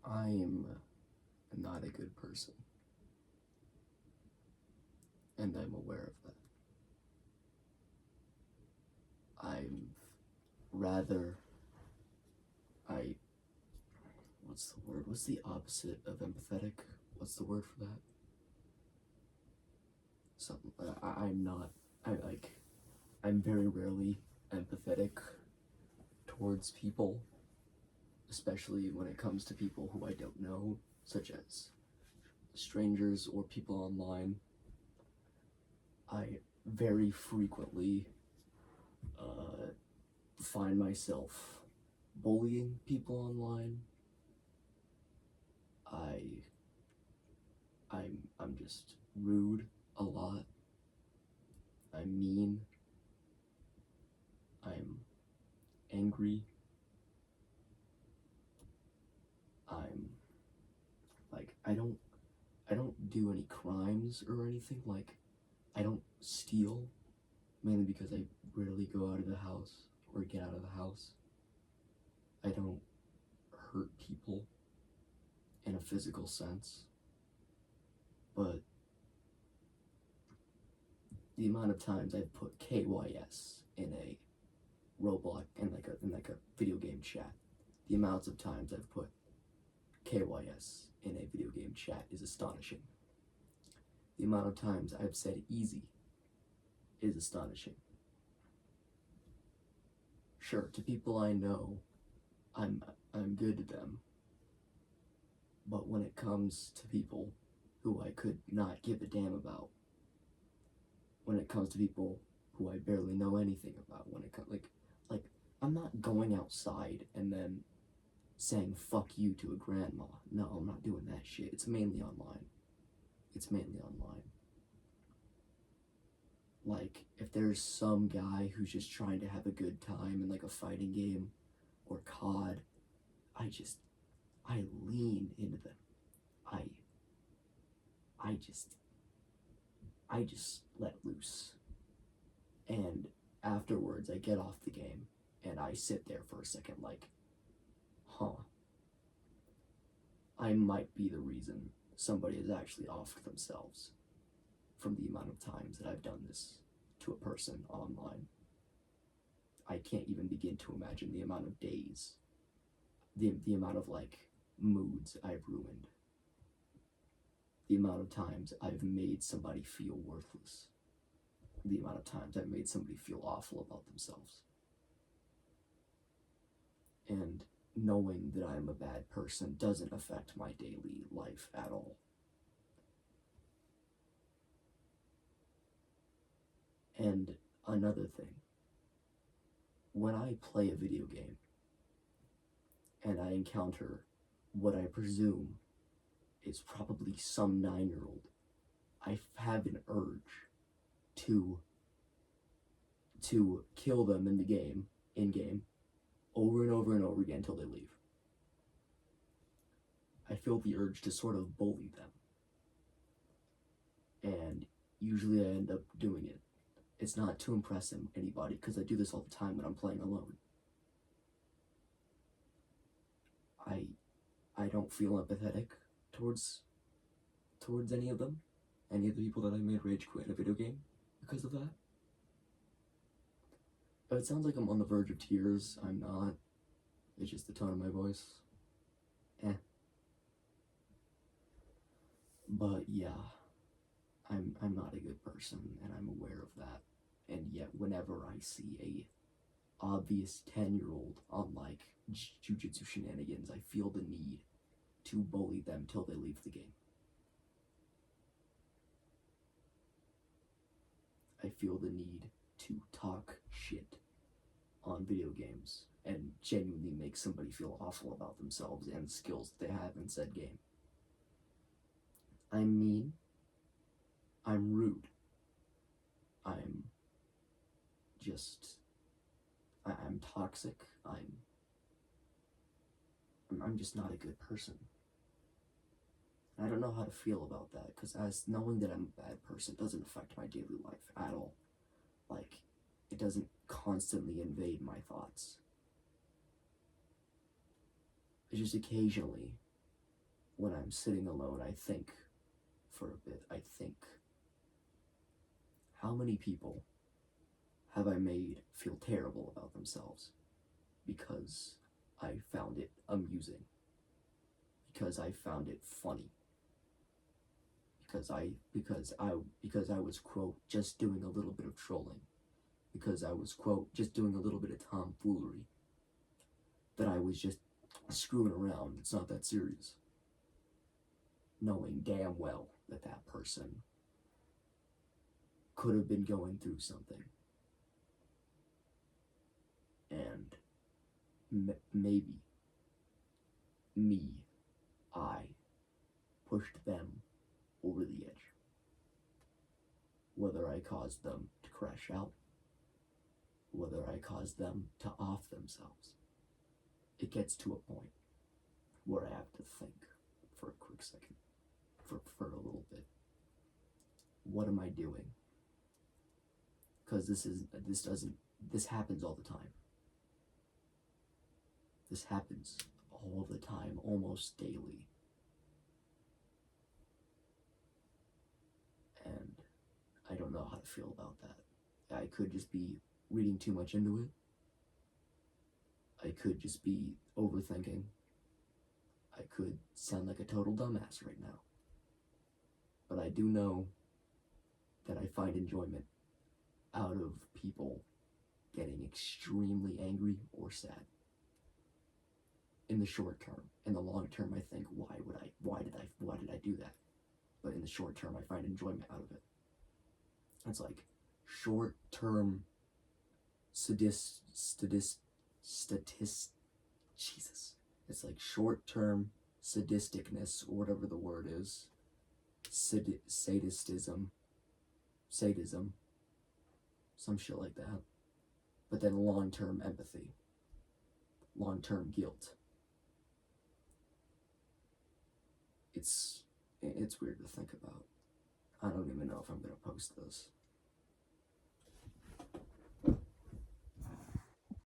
I'm not a good person, and I'm aware of that. I'm rather, I, what's the word? What's the opposite of empathetic? What's the word for that? Something, I'm not, I like, I'm very rarely empathetic towards people, especially when it comes to people who I don't know, such as strangers or people online. I very frequently find myself bullying people online. I I'm just rude a lot. I'm mean. I'm angry. I'm like I don't do any crimes or anything. Like I don't steal, mainly because I rarely go out of the house or get out of the house. I don't hurt people in a physical sense, but the amount of times I've put KYS in a Roblox in like a video game chat, the amounts of times I've put KYS in a video game chat is astonishing. The amount of times I've said easy is astonishing. Sure, to people I know, I'm I'm good to them. But when it comes to people who I could not give a damn about, when it comes to people who I barely know anything about, when it comes like I'm not going outside and then saying fuck you to a grandma. No, I'm not doing that shit. It's mainly online. It's mainly online. Like, if there's some guy who's just trying to have a good time in like a fighting game or COD, I lean into them. I I just I just let loose. And afterwards I get off the game and I sit there for a second like, huh, I might be the reason somebody has actually offed themselves from the amount of times that I've done this to a person online. I can't even begin to imagine the amount of days, the amount of like moods I've ruined, the amount of times I've made somebody feel worthless, the amount of times I've made somebody feel awful about themselves. And knowing that I'm a bad person doesn't affect my daily life at all. And another thing, when I play a video game and I encounter what I presume is probably some 9-year-old, I have an urge to kill them in the game, in game, over and over and over again until they leave. I feel the urge to sort of bully them. And usually I end up doing it. It's not to impress anybody, because I do this all the time when I'm playing alone. I don't feel empathetic towards any of them, any of the people that I made rage quit in a video game because of that. If it sounds like I'm on the verge of tears, I'm not. It's just the tone of my voice. But yeah, I'm not a good person, and I'm aware of that. And yet, whenever I see a obvious 10-year-old on like jujitsu shenanigans, I feel the need to bully them till they leave the game. I feel the need to talk shit on video games and genuinely make somebody feel awful about themselves and the skills that they have in said game. I'm mean. I'm rude. I'm I'm toxic. I'm just not a good person. And I don't know how to feel about that, because as knowing that I'm a bad person doesn't affect my daily life at all. Like, it doesn't constantly invade my thoughts. It's just occasionally when I'm sitting alone, I think for a bit. I think, how many people have I made feel terrible about themselves because I found it amusing, because I found it funny, because I was, quote, just doing a little bit of trolling, because I was, quote, just doing a little bit of tomfoolery, that I was just screwing around. It's not that serious, knowing damn well that that person could have been going through something, and maybe me, I pushed them over the edge. Whether I caused them to crash out, whether I caused them to off themselves, it gets to a point where I have to think for a quick second, for a little bit. What am I doing? Because this happens all the time. This happens all the time, almost daily. And I don't know how to feel about that. I could just be reading too much into it. I could just be overthinking. I could sound like a total dumbass right now. But I do know that I find enjoyment out of people getting extremely angry or sad. In the short term. In the long term, I think, why did I do that? But in the short term, I find enjoyment out of it. It's like short-term Jesus. It's like short-term sadisticness, or whatever the word is. Sadism, some shit like that. But then long-term empathy, long-term guilt. It's weird to think about. I don't even know if I'm gonna post this.